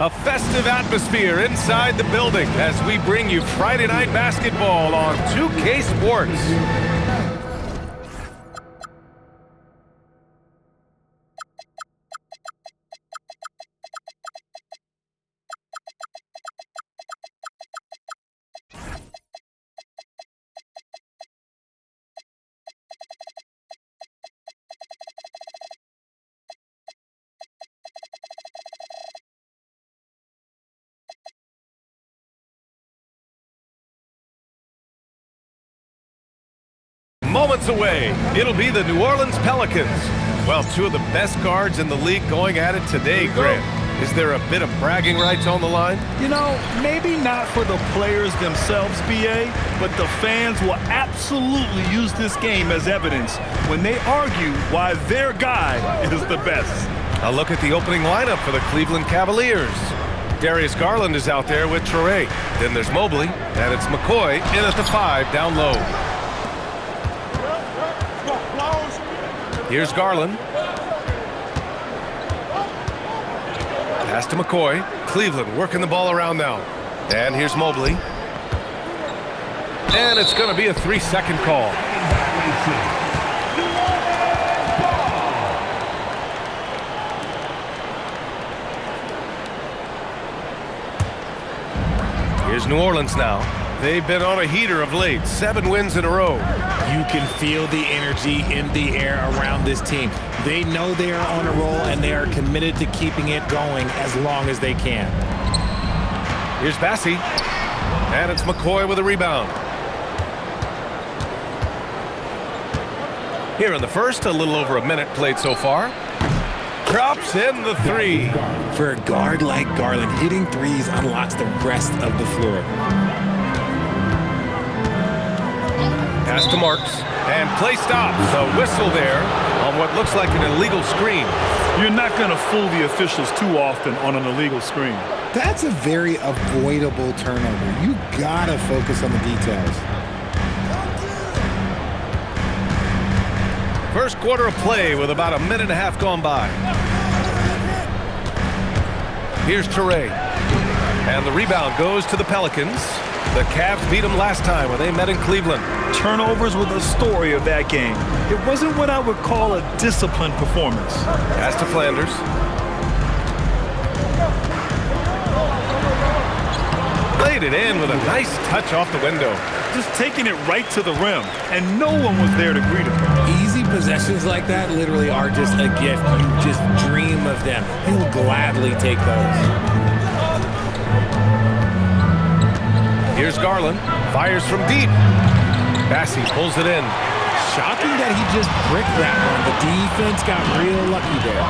A festive atmosphere inside the building as we bring you Friday Night Basketball on 2K Sports. Moments away, it'll be the New Orleans Pelicans. Well, two of the best guards in the league going at it today, Grant. Is there a bit of bragging rights on the line? You know, maybe not for the players themselves, BA, but the fans will absolutely use this game as evidence when they argue why their guy is the best. A look at the opening lineup for the Cleveland Cavaliers. Darius Garland is out there with Traore. Then there's Mobley, and it's McCoy in at the 5 down low. Here's Garland. Pass to McCoy. Cleveland working the ball around now. And here's Mobley. And it's going to be a 3-second call. Here's New Orleans now. They've been on a heater of late. 7 wins in a row. You can feel the energy in the air around this team. They know they are on a roll, and they are committed to keeping it going as long as they can. Here's Bassey. And it's McCoy with a rebound. Here in the first, a little over a minute played so far. Drops in the 3. For a guard like Garland, hitting threes unlocks the rest of the floor. Pass to Marks, and play stops. A whistle there on what looks like an illegal screen. You're not going to fool the officials too often on an illegal screen. That's a very avoidable turnover. You gotta focus on the details. First quarter of play with about a minute and a half gone by. Here's Traore, and the rebound goes to the Pelicans. The Cavs beat them last time when they met in Cleveland. Turnovers were the story of that game. It wasn't what I would call a disciplined performance. Pass to Flanders. Laid it in with a nice touch off the window. Just taking it right to the rim, and no one was there to greet him. Easy possessions like that literally are just a gift. You just dream of them. He'll gladly take those. Here's Garland. Fires from deep. Bassey pulls it in. Shocking that he just bricked that one. The defense got real lucky there.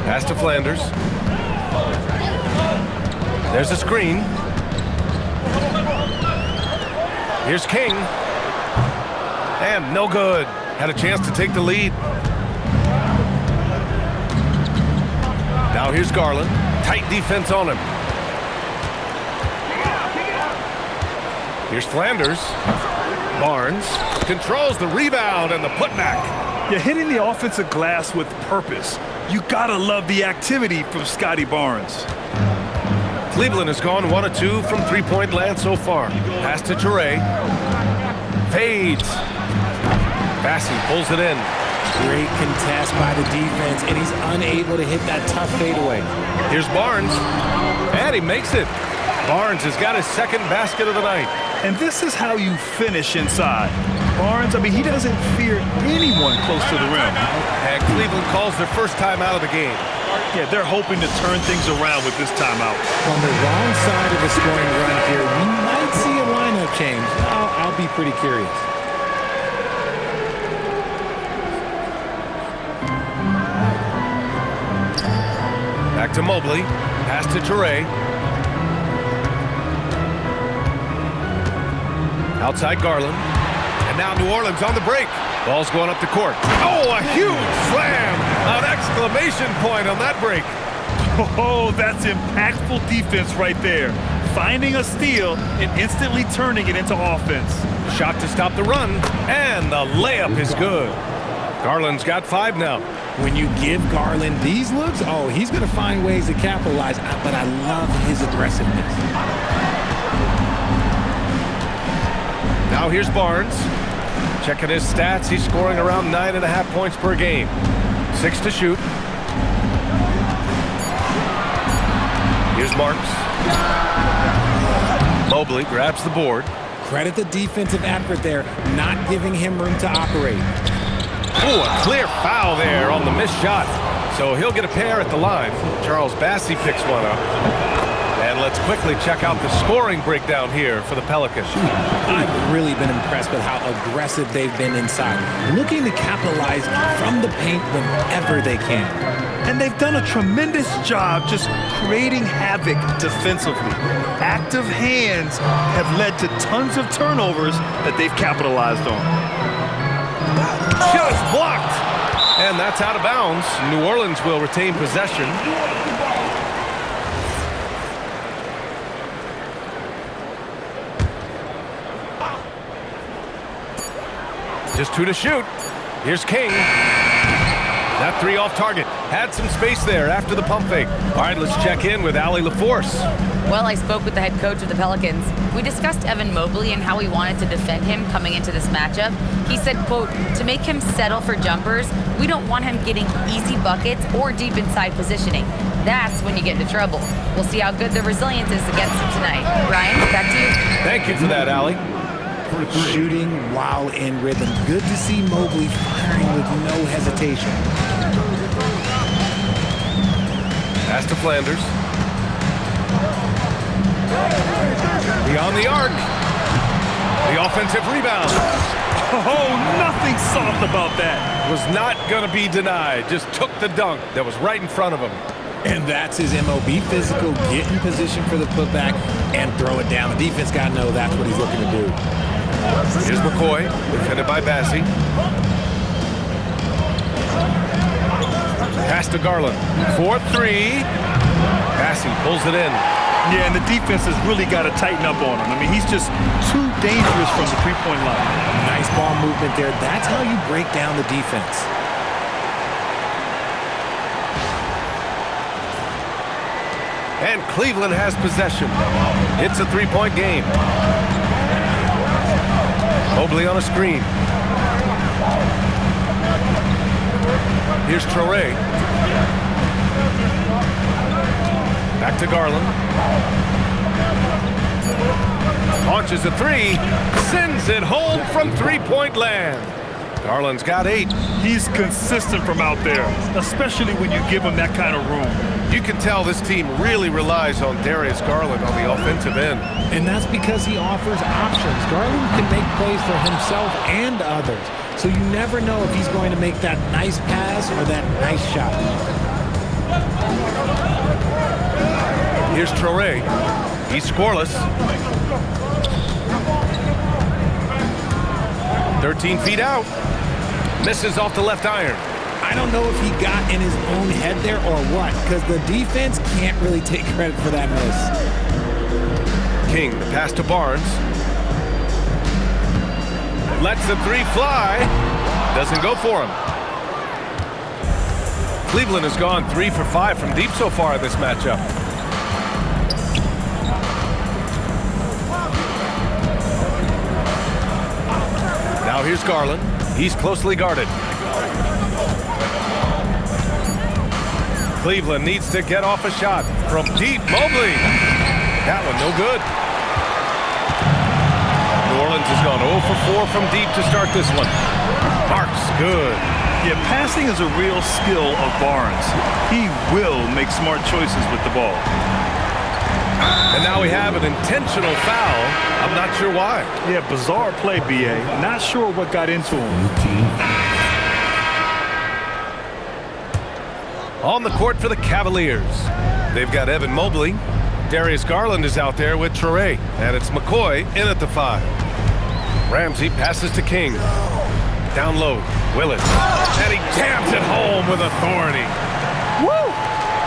Pass to Flanders. There's a screen. Here's King. And no good. Had a chance to take the lead. Now here's Garland. Tight defense on him. Here's Flanders. Barnes controls the rebound and the putback. You're hitting the offensive glass with purpose. You gotta love the activity from Scotty Barnes. Cleveland has gone 1 of 2 from three-point land so far. Pass to Traore. Fades. Bassey pulls it in. Great contest by the defense, and he's unable to hit that tough fadeaway. Here's Barnes. And he makes it. Barnes has got his second basket of the night. And this is how you finish inside. Barnes, I mean, he doesn't fear anyone close to the rim. And Cleveland calls their first time out of the game. Yeah, they're hoping to turn things around with this timeout. On the wrong side of the scoring run here, we might see a lineup change. I'll be pretty curious. Back to Mobley. Pass to Traore. Outside Garland. And now New Orleans on the break. Ball's going up the court. Oh, a huge slam! An exclamation point on that break. Oh, that's impactful defense right there. Finding a steal and instantly turning it into offense. Shot to stop the run, and the layup is good. Garland's got 5 now. When you give Garland these looks, oh, he's going to find ways to capitalize, but I love his aggressiveness. Now here's Barnes. Checking his stats, he's scoring around 9.5 points per game. 6 to shoot. Here's Marks. Mobley grabs the board. Credit the defensive effort there, not giving him room to operate. Oh, a clear foul there on the missed shot. So he'll get a pair at the line. Charles Bassey picks one up. And let's quickly check out the scoring breakdown here for the Pelicans. I've really been impressed with how aggressive they've been inside, looking to capitalize from the paint whenever they can. And they've done a tremendous job just creating havoc defensively. Active hands have led to tons of turnovers that they've capitalized on. Shot is blocked. And that's out of bounds. New Orleans will retain possession. Just 2 to shoot. Here's King. That 3 off target. Had some space there after the pump fake. All right, let's check in with Allie LaForce. Well, I spoke with the head coach of the Pelicans. We discussed Evan Mobley and how he wanted to defend him coming into this matchup. He said, quote, to make him settle for jumpers, we don't want him getting easy buckets or deep inside positioning. That's when you get into trouble. We'll see how good the resilience is against him tonight. Ryan, back to you. Thank you for that, Allie. Shooting while in rhythm. Good to see Mobley firing with no hesitation. Pass to Flanders. Beyond the arc. The offensive rebound. Oh, nothing soft about that. Was not going to be denied. Just took the dunk that was right in front of him. And that's his MO. Be physical, get in position for the putback, and throw it down. The defense got to know that's what he's looking to do. Here's McCoy, defended by Bassey. Pass to Garland. 4-3. Bassey pulls it in. Yeah, and the defense has really got to tighten up on him. I mean, he's just too dangerous from the three-point line. Nice ball movement there. That's how you break down the defense. And Cleveland has possession. It's a three-point game. Mobley on a screen. Here's Traore. Back to Garland. Launches a 3. Sends it home from three-point land. Garland's got 8. He's consistent from out there, especially when you give him that kind of room. You can tell this team really relies on Darius Garland on the offensive end. And that's because he offers options. Garland can make plays for himself and others. So you never know if he's going to make that nice pass or that nice shot. Here's Traore. He's scoreless. 13 feet out. Misses off the left iron. I don't know if he got in his own head there or what, because the defense can't really take credit for that miss. King, the pass to Barnes. Lets the 3 fly. Doesn't go for him. Cleveland has gone 3 for 5 from deep so far in this matchup. Now here's Garland. He's closely guarded. Cleveland needs to get off a shot from deep. Mobley. That one no good. New Orleans has gone 0 for 4 from deep to start this one. Marks good. Yeah, passing is a real skill of Barnes. He will make smart choices with the ball. And now we have an intentional foul. I'm not sure why. Yeah, bizarre play, B.A. Not sure what got into him. On the court for the Cavaliers. They've got Evan Mobley. Darius Garland is out there with Traore. And it's McCoy in at the 5. Ramsey passes to King. Down low, Willis. And he jams it home with authority. Woo!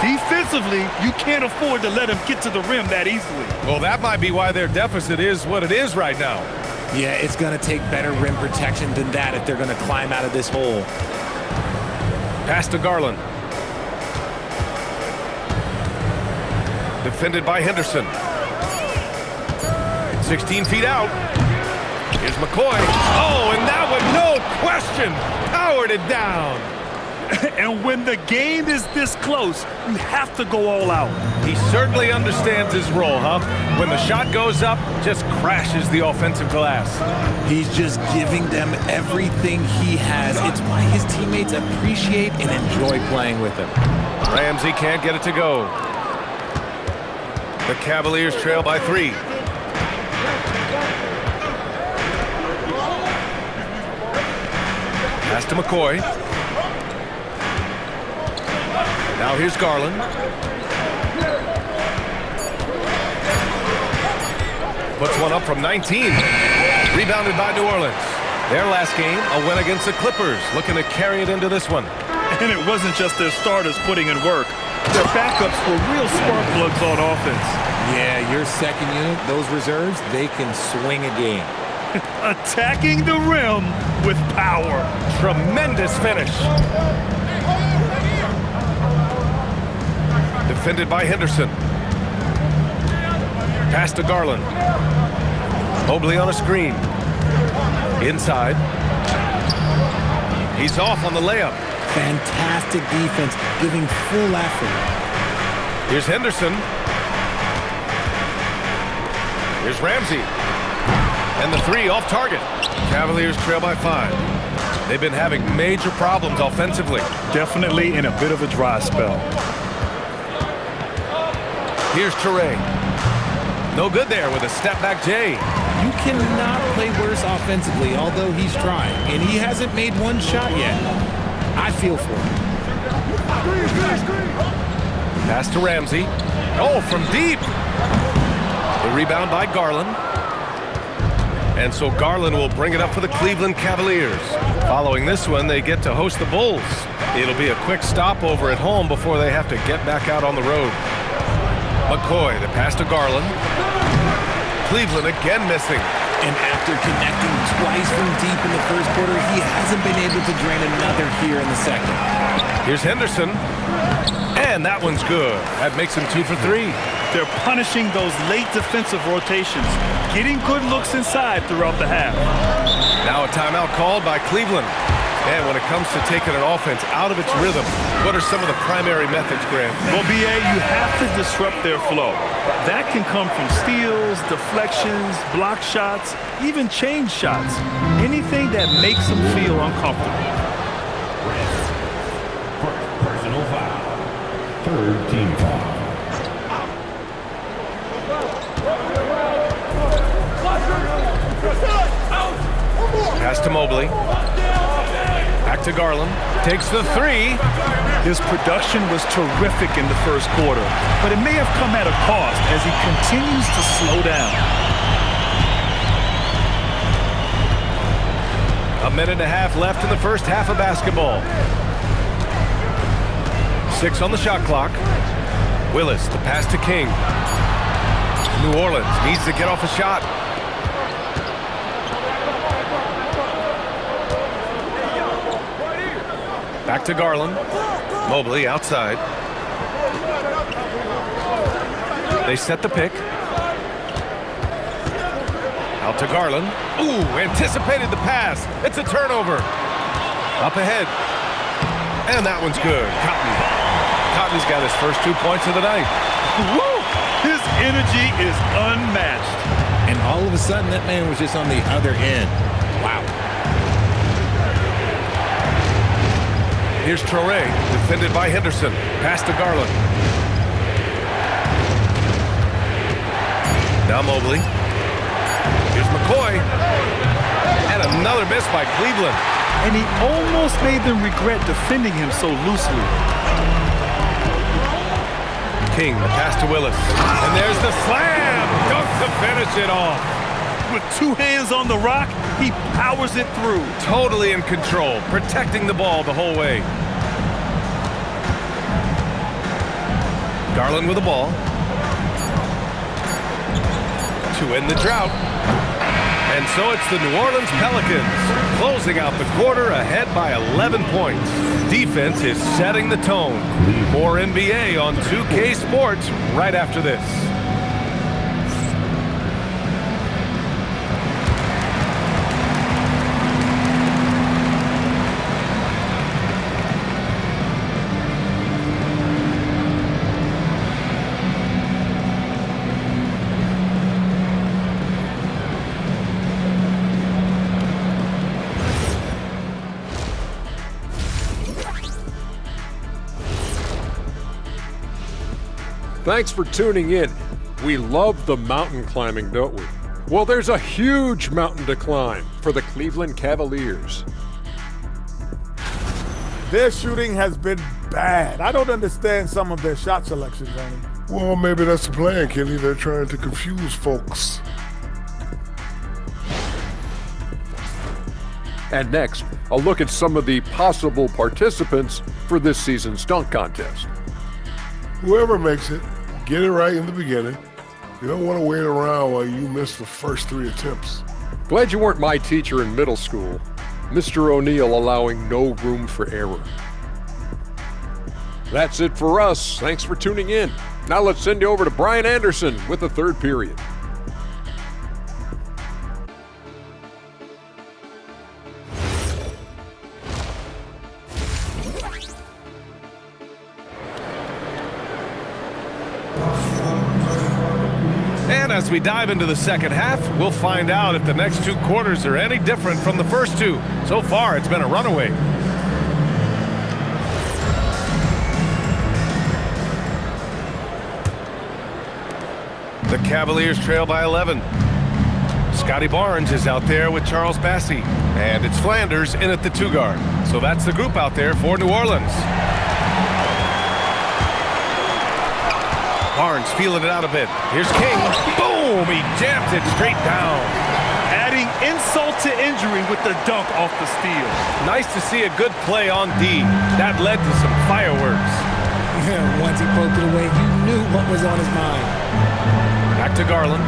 Defensively, you can't afford to let him get to the rim that easily. Well, that might be why their deficit is what it is right now. Yeah, it's going to take better rim protection than that if they're going to climb out of this hole. Pass to Garland. Defended by Henderson. 16 feet out. Here's McCoy. Oh, and that one, no question, powered it down. And when the game is this close, you have to go all out. He certainly understands his role, huh? When the shot goes up, just crashes the offensive glass. He's just giving them everything he has. It's why his teammates appreciate and enjoy playing with him. Ramsey can't get it to go. The Cavaliers trail by 3. Pass to McCoy. Now here's Garland. Puts one up from 19. Rebounded by New Orleans. Their last game, a win against the Clippers. Looking to carry it into this one. And it wasn't just their starters putting in work. Their backups were real spark plugs on offense. Yeah, your second unit, those reserves, they can swing a game. Attacking the rim with power. Tremendous finish. Defended by Henderson. Pass to Garland. Mobley on a screen. Inside. He's off on the layup. Fantastic defense, giving full effort. Here's Henderson. Here's Ramsey. And the 3 off target. Cavaliers trail by 5. They've been having major problems offensively. Definitely in a bit of a dry spell. Here's Toure. No good there with a step-back J. You cannot play worse offensively, although he's trying. And he hasn't made one shot yet. I feel for him. Pass to Ramsey. Oh, from deep. The rebound by Garland. And so Garland will bring it up for the Cleveland Cavaliers. Following this one, they get to host the Bulls. It'll be a quick stopover at home before they have to get back out on the road. McCoy, the pass to Garland. Cleveland again missing. And after connecting twice from deep in the first quarter, he hasn't been able to drain another here in the second. Here's Henderson. And that one's good. That makes him 2 for 3. They're punishing those late defensive rotations, getting good looks inside throughout the half. Now a timeout called by Cleveland. And when it comes to taking an offense out of its rhythm, what are some of the primary methods, Graham? Well, B.A., you have to disrupt their flow. That can come from steals, deflections, block shots, even change shots. Anything that makes them feel uncomfortable. Personal foul. Third team foul. Pass to Mobley. Back to Garland. Takes the 3. His production was terrific in the first quarter, but it may have come at a cost as he continues to slow down. A minute and a half left in the first half of basketball. 6 on the shot clock. Willis, the pass to King. New Orleans needs to get off a shot. Back to Garland. Mobley outside. They set the pick. Out to Garland. Ooh, anticipated the pass. It's a turnover. Up ahead. And that one's good. Cotton. Cotton's got his first 2 points of the night. Woo! His energy is unmatched. And all of a sudden, that man was just on the other end. Wow. Here's Toure, defended by Henderson. Pass to Garland. Now Mobley. Here's McCoy. And another miss by Cleveland. And he almost made them regret defending him so loosely. King, the pass to Willis. And there's the slam! Dunk to finish it off. With 2 hands on the rock, he powers it through. Totally in control, protecting the ball the whole way. Garland with the ball. To end the drought. And And so it's the New Orleans Pelicans closing out the quarter ahead by 11 points. Defense is setting the tone. More NBA on 2K Sports right after this. Thanks for tuning in. We love the mountain climbing, don't we? Well, there's a huge mountain to climb for the Cleveland Cavaliers. Their shooting has been bad. I don't understand some of their shot selections, Ernie. Well, maybe that's the plan, Kenny. They're trying to confuse folks. And next, a look at some of the possible participants for this season's dunk contest. Whoever makes it, get it right in the beginning. You don't want to wait around while you miss the first 3 attempts. Glad you weren't my teacher in middle school. Mr. O'Neill allowing no room for error. That's it for us. Thanks for tuning in. Now let's send you over to Brian Anderson with the third period. And as we dive into the second half, we'll find out if the next 2 quarters are any different from the first 2. So far, it's been a runaway. The Cavaliers trail by 11. Scotty Barnes is out there with Charles Bassey. And it's Flanders in at the 2 guard. So that's the group out there for New Orleans. Barnes feeling it out a bit. Here's King. Boom! He jams it straight down. Adding insult to injury with the dunk off the steal. Nice to see a good play on D. That led to some fireworks. Once he poked it away, you knew what was on his mind. Back to Garland.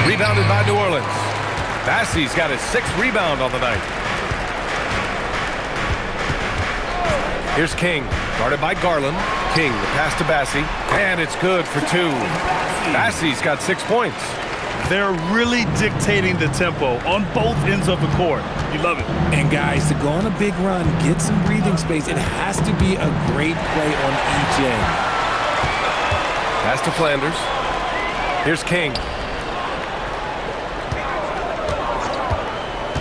Rebounded by New Orleans. Bassey's got his 6th rebound on the night. Here's King, guarded by Garland. King, the pass to Bassey, and it's good for 2. Bassey's got 6 points. They're really dictating the tempo on both ends of the court. You love it. And guys, to go on a big run, get some breathing space, it has to be a great play on each end. Pass to Flanders. Here's King.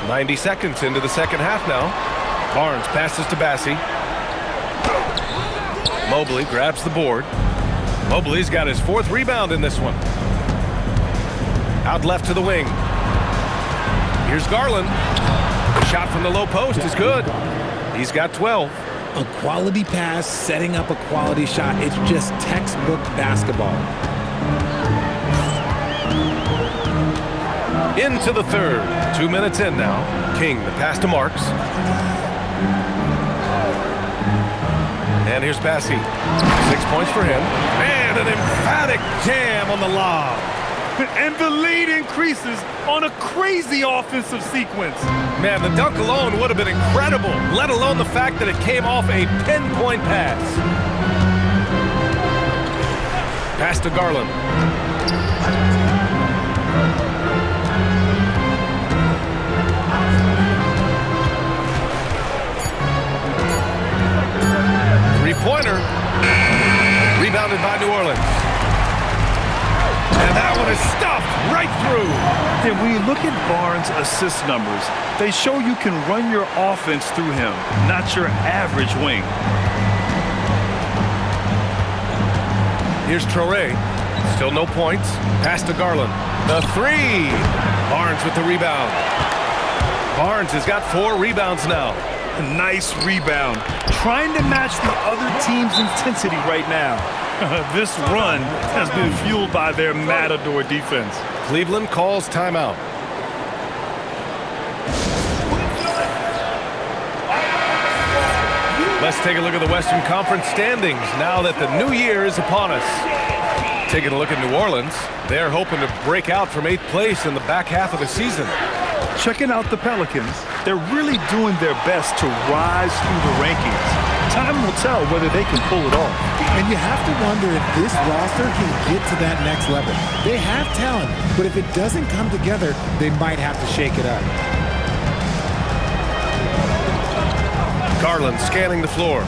90 seconds into the second half now. Barnes passes to Bassey. Mobley grabs the board. Mobley's got his 4th rebound in this one. Out left to the wing. Here's Garland. The shot from the low post is good. He's got 12. A quality pass, setting up a quality shot. It's just textbook basketball. Into the third. 2 minutes in now. King, the pass to Marks. And here's Bassey. 6 points for him. And an emphatic jam on the lob. And the lead increases on a crazy offensive sequence. Man, the dunk alone would have been incredible, let alone the fact that it came off a pinpoint pass. Pass to Garland. Three-pointer. Rebounded by New Orleans. And that one is stuffed right through. And when you look at Barnes' assist numbers, they show you can run your offense through him, not your average wing. Here's Traore. Still no points. Pass to Garland. The 3. Barnes with the rebound. Barnes has got 4 rebounds now. A nice rebound. Trying to match the other team's intensity right now. This run has been fueled by their Matador defense. Cleveland calls timeout. Let's take a look at the Western Conference standings now that the new year is upon us. Taking a look at New Orleans, they're hoping to break out from 8th place in the back half of the season. Checking out the Pelicans, they're really doing their best to rise through the rankings. Time will tell whether they can pull it off. And you have to wonder if this roster can get to that next level. They have talent, but if it doesn't come together, they might have to shake it up. Garland scanning the floor.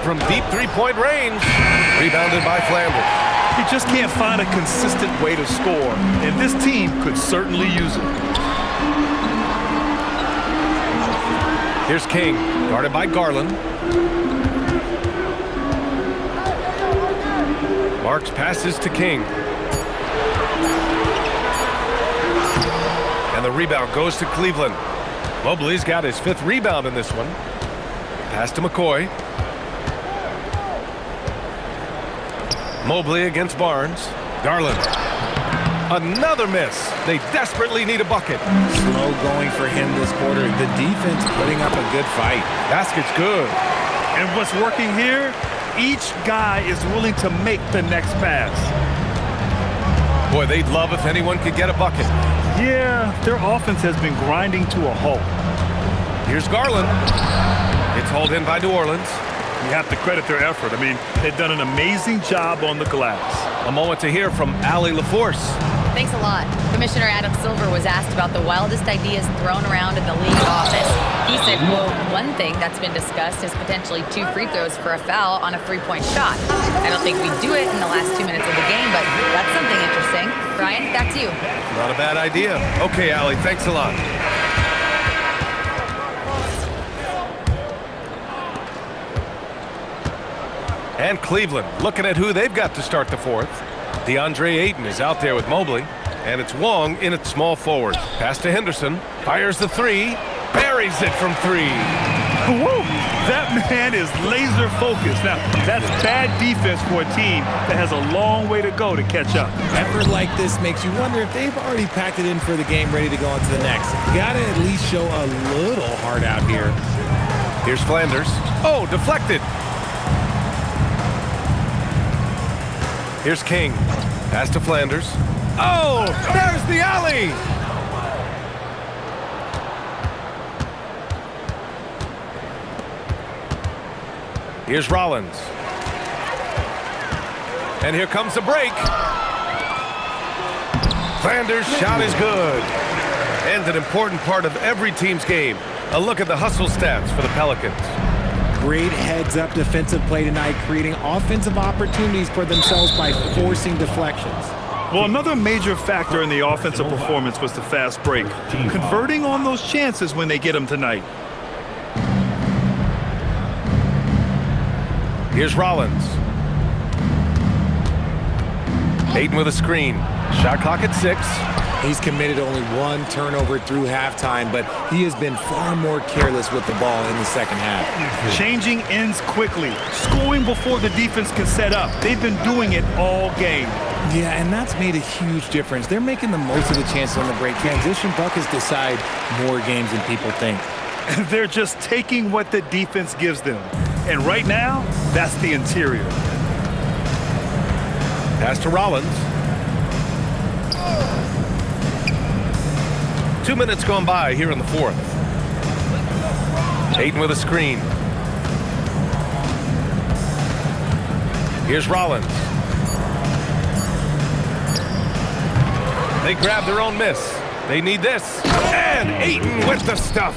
From deep three-point range, rebounded by Flanders. He just can't find a consistent way to score, and this team could certainly use it. Here's King, guarded by Garland. Marks passes to King. And the rebound goes to Cleveland. Mobley's got his 5th rebound in this one. Pass to McCoy. Mobley against Barnes. Garland. Another miss. They desperately need a bucket. Slow going for him this quarter. The defense putting up a good fight. Basket's good. And what's working here? Each guy is willing to make the next pass. Boy, they'd love if anyone could get a bucket. Yeah, their offense has been grinding to a halt. Here's Garland. It's hauled in by New Orleans. You have to credit their effort. I mean, they've done an amazing job on the glass. A moment to hear from Allie LaForce. Thanks a lot. Commissioner Adam Silver was asked about the wildest ideas thrown around in the league office. He said, quote, one thing that's been discussed is potentially 2 free throws for a foul on a 3-point shot. I don't think we do it in the last 2 minutes of the game, but that's something interesting. Brian, back to you. Not a bad idea. Okay, Allie, thanks a lot. And Cleveland looking at who they've got to start the 4th. DeAndre Ayton is out there with Mobley. And it's Wong in at small forward. Pass to Henderson. Fires the 3. Buries it from 3. Woo! That man is laser focused. Now, that's bad defense for a team that has a long way to go to catch up. Effort like this makes you wonder if they've already packed it in for the game, ready to go on to the next. You gotta at least show a little heart out here. Here's Flanders. Oh, deflected. Here's King. Pass to Flanders. Oh, there's the alley. Here's Rollins. And here comes the break. Flanders' shot is good. And an important part of every team's game. A look at the hustle stats for the Pelicans. Great heads-up defensive play tonight, creating offensive opportunities for themselves by forcing deflections. Well, another major factor in the offensive performance was the fast break. Converting on those chances when they get them tonight. Here's Rollins. Ayton with a screen. Shot clock at 6. He's committed only 1 turnover through halftime, but he has been far more careless with the ball in the second half. Changing ends quickly, scoring before the defense can set up. They've been doing it all game. Yeah, and that's made a huge difference. They're making the most of the chances on the break. Transition buckets decide more games than people think. They're just taking what the defense gives them. And right now, that's the interior. Pass to Rollins. 2 minutes gone by here in the 4th. Ayton with a screen. Here's Rollins. They grab their own miss. They need this. And Ayton with the stuff.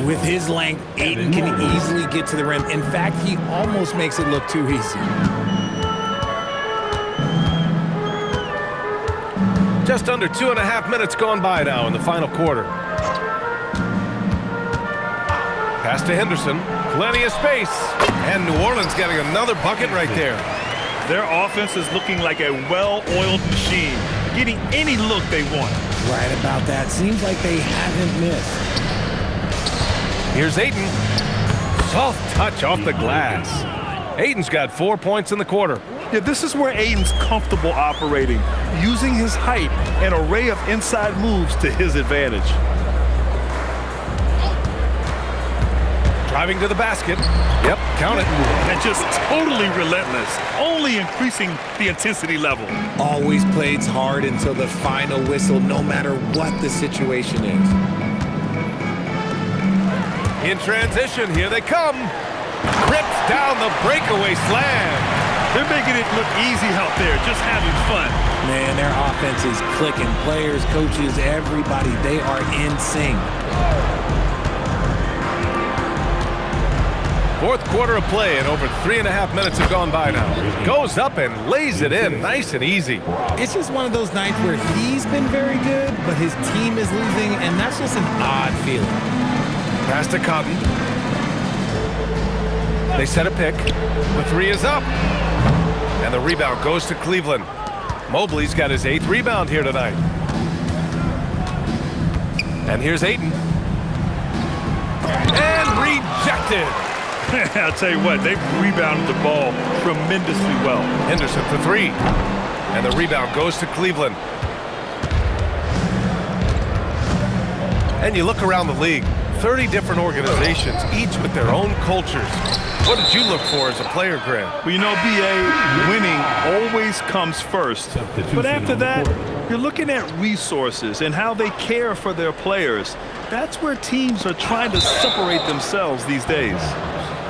With his length, Ayton can easily get to the rim. In fact, he almost makes it look too easy. Just under 2.5 minutes gone by now in the final quarter. Pass to Henderson. Plenty of space. And New Orleans getting another bucket right there. Their offense is looking like a well-oiled machine, getting any look they want. Right about that. Seems like they haven't missed. Here's Ayton. Soft touch off the glass. Ayton's got 4 points in the quarter. Yeah, this is where Aiden's comfortable operating, using his height and array of inside moves to his advantage. Driving to the basket. Yep, count it. And just totally relentless, only increasing the intensity level. Always plays hard until the final whistle, no matter what the situation is. In transition, here they come. Rips down the breakaway slam. They're making it look easy out there, just having fun. Man, their offense is clicking. Players, coaches, everybody, they are in sync. Fourth quarter of play, and over 3.5 minutes have gone by now. Goes up and lays it in, nice and easy. It's just one of those nights where he's been very good, but his team is losing, and that's just an odd feeling. Pass to Cotton. They set a pick. The three is up. And the rebound goes to Cleveland. Mobley's got his 8th rebound here tonight. And here's Ayton. And rejected. I'll tell you what, they've rebounded the ball tremendously well. Henderson for 3. And the rebound goes to Cleveland. And you look around the league, 30 different organizations, each with their own cultures. What did you look for as a player, Grant? Well, you know, B.A., winning always comes first. But after that, you're looking at resources and how they care for their players. That's where teams are trying to separate themselves these days.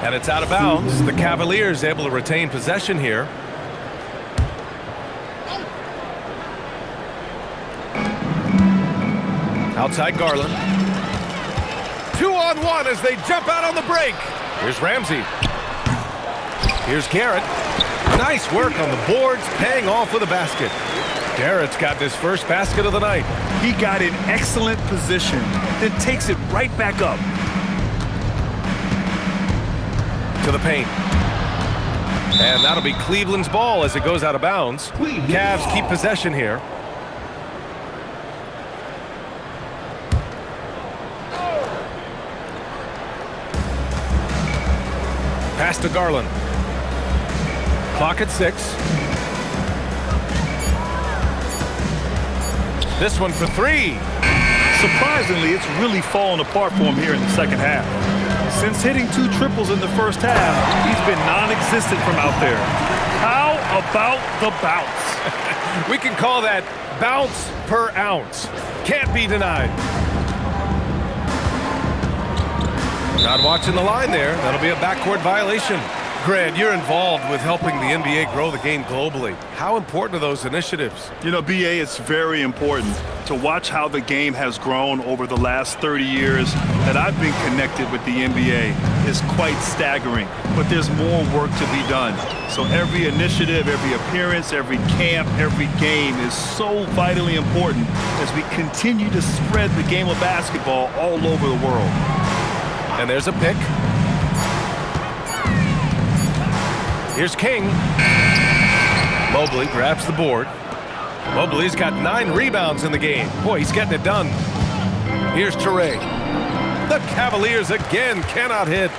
And it's out of bounds. The Cavaliers able to retain possession here. Outside Garland. 2-on-1 as they jump out on the break. Here's Ramsey. Here's Garrett. Nice work on the boards, paying off with a basket. Garrett's got his first basket of the night. He got in excellent position, then takes it right back up. To the paint. And that'll be Cleveland's ball as it goes out of bounds. Cavs keep possession here. Pass to Garland. Clock at 6. This one for 3. Surprisingly, it's really fallen apart for him here in the second half. Since hitting 2 triples in the first half, he's been non-existent from out there. How about the bounce? We can call that bounce per ounce. Can't be denied. Not watching the line there. That'll be a backcourt violation. Grant, you're involved with helping the NBA grow the game globally. How important are those initiatives? You know, B.A., it's very important to watch how the game has grown over the last 30 years that I've been connected with the NBA. Is quite staggering, but there's more work to be done. So every initiative, every appearance, every camp, every game is so vitally important as we continue to spread the game of basketball all over the world. And there's a pick. Here's King. Mobley grabs the board. Mobley's got 9 rebounds in the game. Boy, he's getting it done. Here's Toure. The Cavaliers again cannot hit.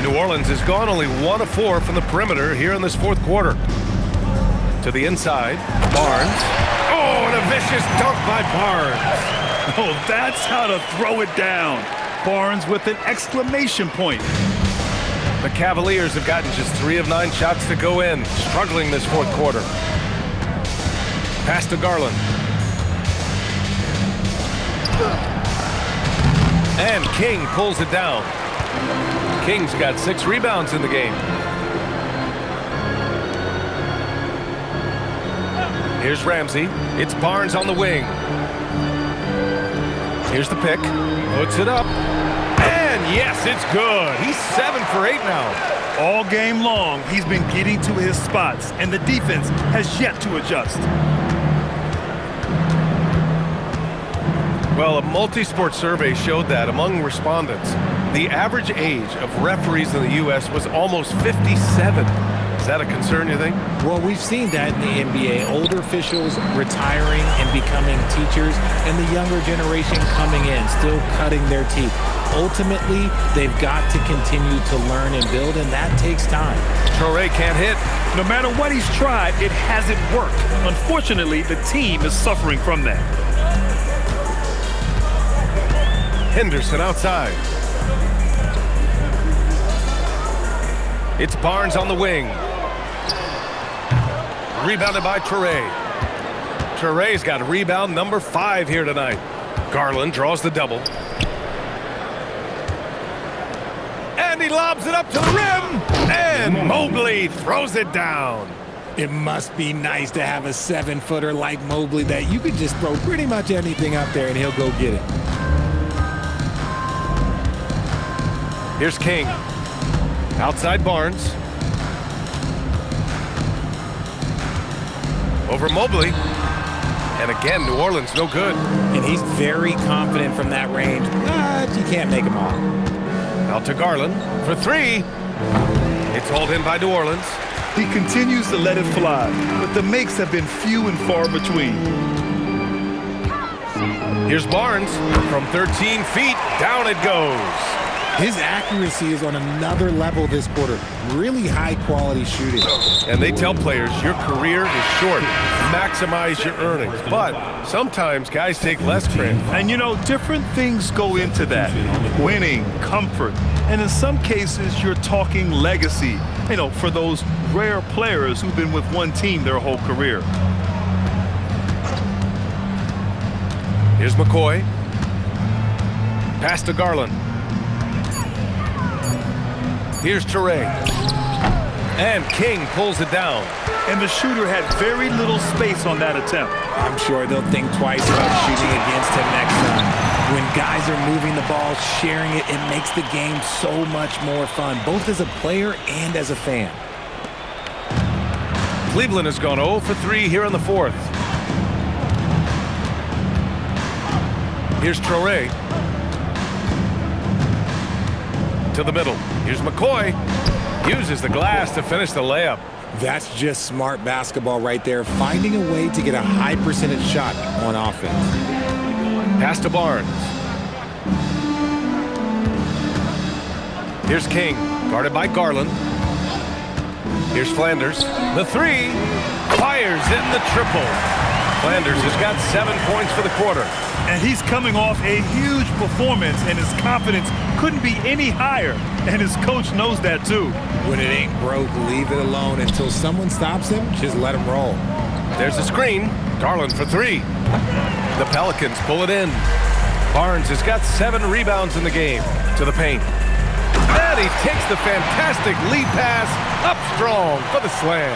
New Orleans has gone only 1 of 4 from the perimeter here in this fourth quarter. To the inside, Barnes. Oh, and a vicious dunk by Barnes. Oh, that's how to throw it down. Barnes with an exclamation point. The Cavaliers have gotten just 3 of 9 shots to go in, struggling this fourth quarter. Pass to Garland. And King pulls it down. King's got 6 rebounds in the game. Here's Ramsey. It's Barnes on the wing. Here's the pick. Puts it up. And yes, it's good. He's 7 for 8 now. All game long, he's been getting to his spots, and the defense has yet to adjust. Well, a multi-sport survey showed that among respondents, the average age of referees in the U.S. was almost 57. that a concern, you think? Well, we've seen that in the NBA. Older officials retiring and becoming teachers, and the younger generation coming in, still cutting their teeth. Ultimately, they've got to continue to learn and build, and that takes time. Traore can't hit. No matter what he's tried, it hasn't worked. Unfortunately, the team is suffering from that. Henderson outside. It's Barnes on the wing. Rebounded by Traore. Traore's got rebound number 5 here tonight. Garland draws the double. And he lobs it up to the rim. And Mobley throws it down. It must be nice to have a 7-footer like Mobley that you could just throw pretty much anything up there and he'll go get it. Here's King. Outside Barnes. Over Mobley. And again, New Orleans no good. And he's very confident from that range, but you can't make him all. Out to Garland for 3. It's hauled in by New Orleans. He continues to let it fly, but the makes have been few and far between. Here's Barnes from 13 feet. Down it goes. His accuracy is on another level this quarter. Really high-quality shooting. And they tell players your career is short. Maximize your earnings. But sometimes guys take less credit. And you know, different things go into that. Winning, comfort, and in some cases, you're talking legacy. You know, for those rare players who've been with one team their whole career. Here's McCoy. Pass to Garland. Here's Traore. And King pulls it down. And the shooter had very little space on that attempt. I'm sure they'll think twice about shooting against him next time. When guys are moving the ball, sharing it, it makes the game so much more fun, both as a player and as a fan. Cleveland has gone 0 for 3 here in the 4th. Here's Traore. To the middle. Here's McCoy. Uses the glass to finish the layup. That's just smart basketball right there, finding a way to get a high percentage shot on offense. Pass to Barnes. Here's King, guarded by Garland. Here's Flanders. The 3. Fires in the triple. Flanders has got 7 points for the quarter. And he's coming off a huge performance, and his confidence couldn't be any higher. And his coach knows that too. When it ain't broke, leave it alone until someone stops him. Just let him roll. There's a screen. Garland for 3. The Pelicans pull it in. Barnes has got 7 rebounds in the game. To the paint. And he takes the fantastic lead pass up strong for the slam.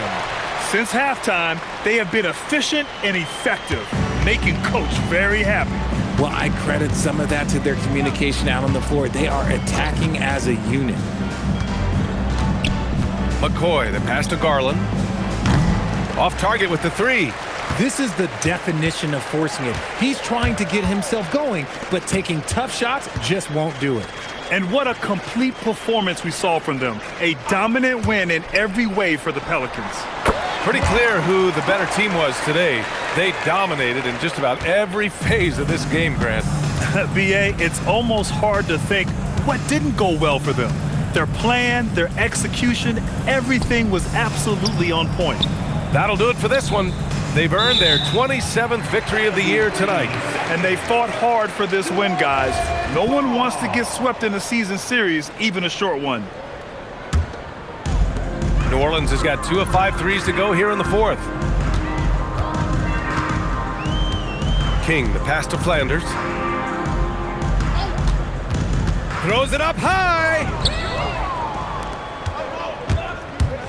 Since halftime, they have been efficient and effective, making Coach very happy. Well, I credit some of that to their communication out on the floor. They are attacking as a unit. McCoy, the pass to Garland. Off target with the 3. This is the definition of forcing it. He's trying to get himself going, but taking tough shots just won't do it. And what a complete performance we saw from them. A dominant win in every way for the Pelicans. Pretty clear who the better team was today. They dominated in just about every phase of this game, Grant. B.A., it's almost hard to think what didn't go well for them. Their plan, their execution, everything was absolutely on point. That'll do it for this one. They've earned their 27th victory of the year tonight. And they fought hard for this win, guys. No one wants to get swept in a season series, even a short one. New Orleans has got 2 of 5 threes to go here in the 4th. King, the pass to Flanders. Throws it up high.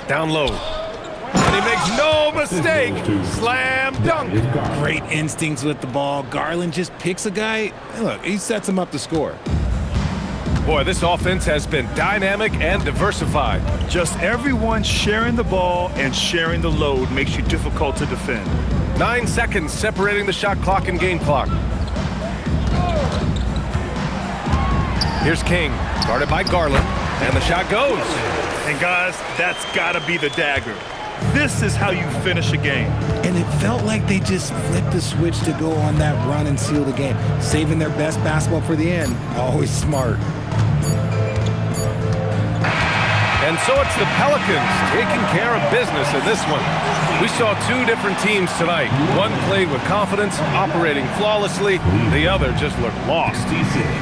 Down low. And he makes no mistake. Slam dunk. Great instincts with the ball. Garland just picks a guy. Look, he sets him up to score. Boy, this offense has been dynamic and diversified. Just everyone sharing the ball and sharing the load makes you difficult to defend. 9 seconds separating the shot clock and game clock. Here's King, guarded by Garland. And the shot goes. And guys, that's gotta be the dagger. This is how you finish a game. And it felt like they just flipped the switch to go on that run and seal the game. Saving their best basketball for the end. Always smart. And so it's the Pelicans taking care of business in this one. We saw two different teams tonight. One played with confidence, operating flawlessly. The other just looked lost.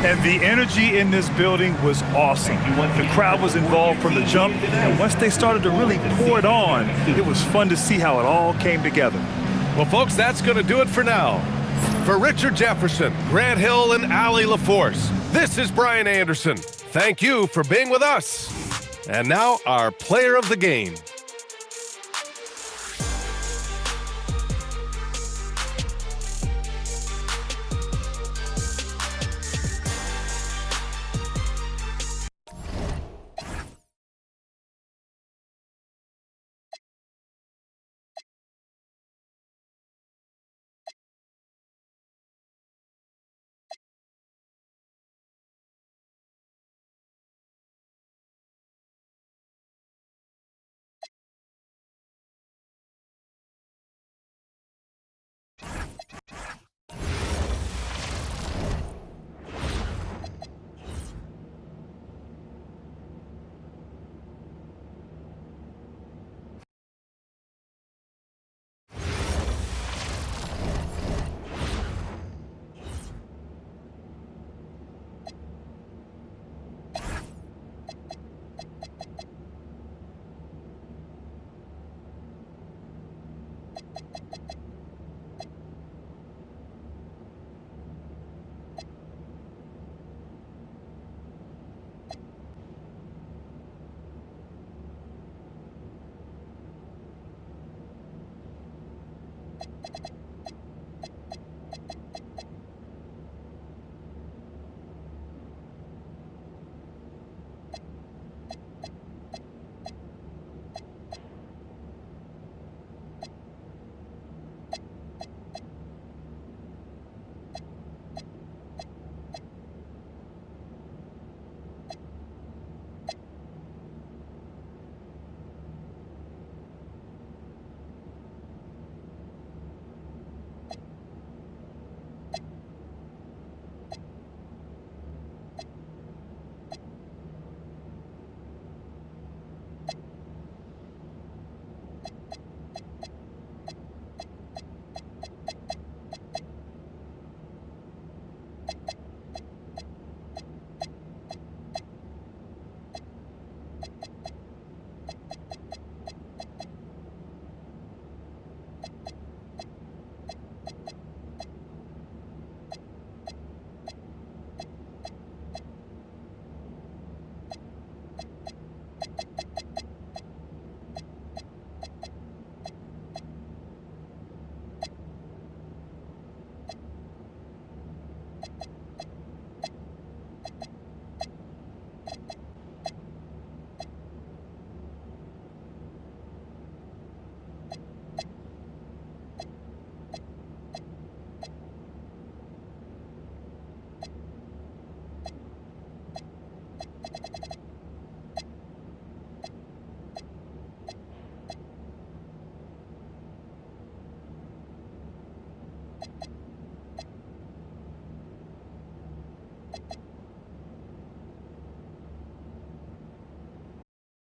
And the energy in this building was awesome. The crowd was involved from the jump, and once they started to really pour it on, it was fun to see how it all came together. Well, folks, that's going to do it for now. For Richard Jefferson, Grant Hill, and Allie LaForce, this is Brian Anderson. Thank you for being with us. And now, our player of the game.